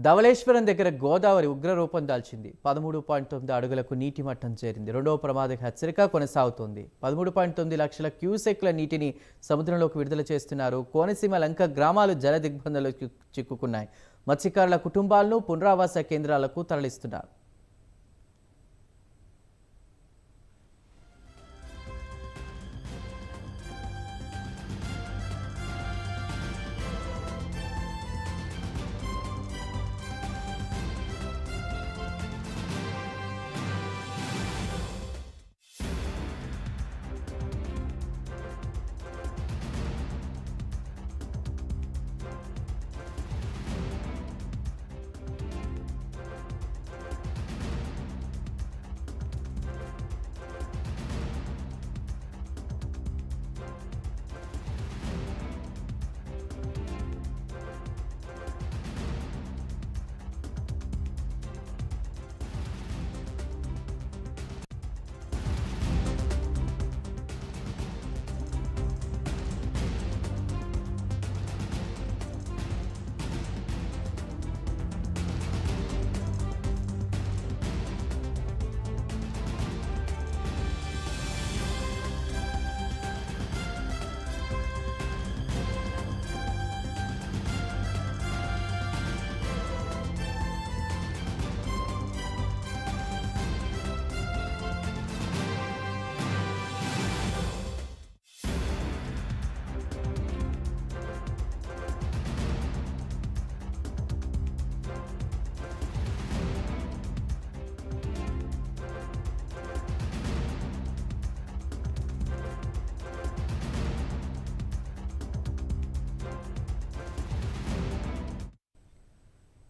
ధవళేశ్వరం దగ్గర గోదావరి ఉగ్రరూపం దాల్చింది. 13.9 అడుగులకు నీటి మట్టం చేరింది. రెండవ ప్రమాద హెచ్చరిక కొనసాగుతోంది. 13.9 లక్షల క్యూసెక్ల నీటిని సముద్రంలోకి విడుదల చేస్తున్నారు. కోనసీమ లంక గ్రామాలు జల దిగ్బంధంలో చిక్కుకున్నాయి. మత్స్యకారుల కుటుంబాలను పునరావాస కేంద్రాలకు తరలిస్తున్నారు.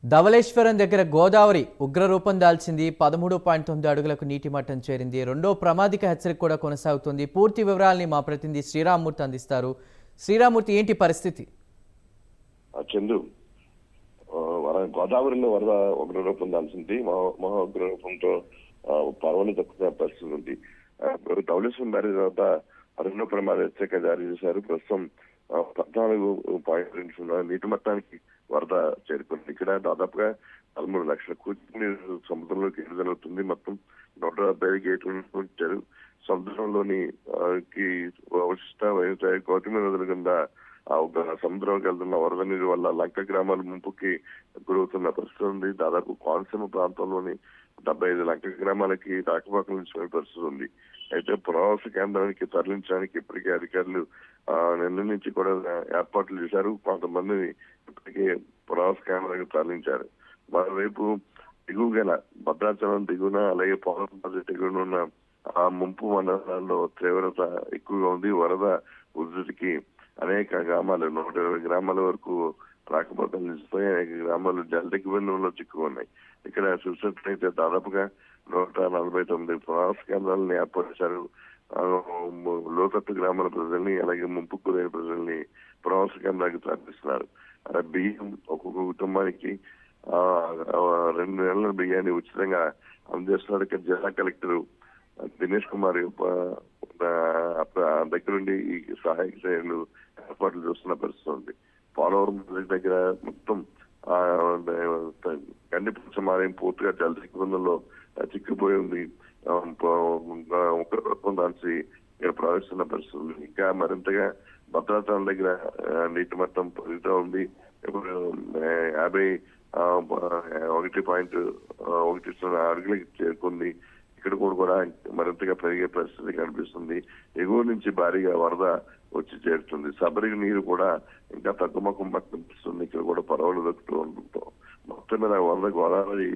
ధవళేశ్వరం దగ్గర గోదావరి ఉగ్రరూపం దాల్చింది. 13.9 అడుగులకు నీటి మట్టం చేరింది. రెండో ప్రమాదిక హెచ్చరిక కూడా కొనసాగుతుంది. పూర్తి వివరాలని మా ప్రతినిధి శ్రీరామ్మూర్తి అందిస్తారు. శ్రీరామ్మూర్తి, ఏంటి పరిస్థితి? చందు, గోదావరిలో వరద ఉగ్రరూపం దాల్చింది. మహా ఉగ్రరూపంతో పర్వాలు తక్కువ పరిస్థితి ఉంది. ధవళేశ్వరం బ్యారేజ్ వద్ద రెండో ప్రమాద హెచ్చరిక జారీ చేశారు. ప్రస్తుతం 14.2 నీటి మట్టానికి వరద చేరుకుంది. ఇక్కడ దాదాపుగా 13 లక్షల నీరు సముద్రంలోకి ఎదురవుతుంది. మొత్తం 175 గేట్లు ఉంచారు. సముద్రంలోని వశిష్ట, వైజాగ్, గౌతమి నదుల కింద సముద్రంలోకి వెళ్తున్న వరద నీరు వల్ల లంక గ్రామాలు ముంపుకి గురవుతున్న పరిస్థితి ఉంది. దాదాపు కోనసీమ ప్రాంతంలోని 75 లంక గ్రామాలకి రాకపోకలు నిలిచిన పరిస్థితి ఉంది. అయితే పునరావాస కేంద్రానికి తరలించడానికి ఇప్పటికే అధికారులు నిన్న నుంచి కూడా ఏర్పాట్లు చేశారు. కొంతమందిని ఇప్పటికే పునరావాస కేంద్రానికి తరలించారు. మరోవైపు దిగువ గల భద్రాచలం దిగువన, అలాగే పోలవరం ప్రాజెక్టు దిగువన ఉన్న ఆ ముంపు మండలాల్లో తీవ్రత ఎక్కువగా ఉంది. వరద ఉధృతికి అనేక గ్రామాలు 120 గ్రామాల వరకు రాకపోకలు నిలిచిపోయి అనేక గ్రామాలు జల దిగ్బంధంలో చిక్కుకున్నాయి. ఇక్కడ చూసినట్లయితే దాదాపుగా 149 పునరావాస కేంద్రాలను ఏర్పాటు చేశారు. లోతట్టు గ్రామాల ప్రజల్ని, అలాగే ముంపు గురైన ప్రజల్ని పునరావాస కేంద్రానికి తరలిస్తున్నారు. బియ్యం ఒక్కొక్క కుటుంబానికి 2 నెలల బియ్యాన్ని ఉచితంగా అందజేస్తున్నారు. ఇక్కడ జిల్లా కలెక్టర్ దినేష్ కుమార్ దగ్గరుండి ఈ సహాయక చర్యలు ఏర్పాట్లు చేస్తున్న పరిస్థితి ఉంది. పోలవరం ప్రాజెక్టు దగ్గర మొత్తం కండిపించమారేం పూర్తిగా జల దిగ్బంధంలో చిక్కిపోయి ఉంది. ఉగ్రరూపం దాల్చి ప్రవేశిస్తున్న పరిస్థితి ఉంది. ఇంకా మరింతగా భద్రాచలం దగ్గర నీటి మట్టం పెరుగుతూ ఉంది. ఇప్పుడు 51.1 అడుగులకి చేరుకుంది. ఇక్కడ కూడా మరింతగా పెరిగే పరిస్థితి కనిపిస్తుంది. ఎగువ నుంచి భారీగా వరద వచ్చి చేరుతుంది. సబరికి నీరు కూడా ఇంకా తగ్గుముఖం పట్టిస్తుంది. ఇక్కడ కూడా పరవళ్ళు దక్కుతూ ఉండటంతో మొత్తం మీద వరద గోదావరి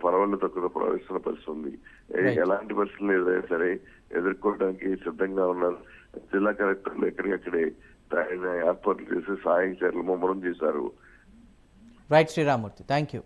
పరవళ్ళు తక్కువ ప్రవహిస్తున్న పరిస్థితి ఉంది. ఎలాంటి పరిస్థితులు ఏదైనా సరే ఎదుర్కోవడానికి సిద్ధంగా ఉన్నారు. జిల్లా కలెక్టర్లు ఎక్కడికక్కడే ఏర్పాట్లు చేసి సహాయక చర్యలు ముమ్మరం చేశారు. Right Sriramamurthy, thank you.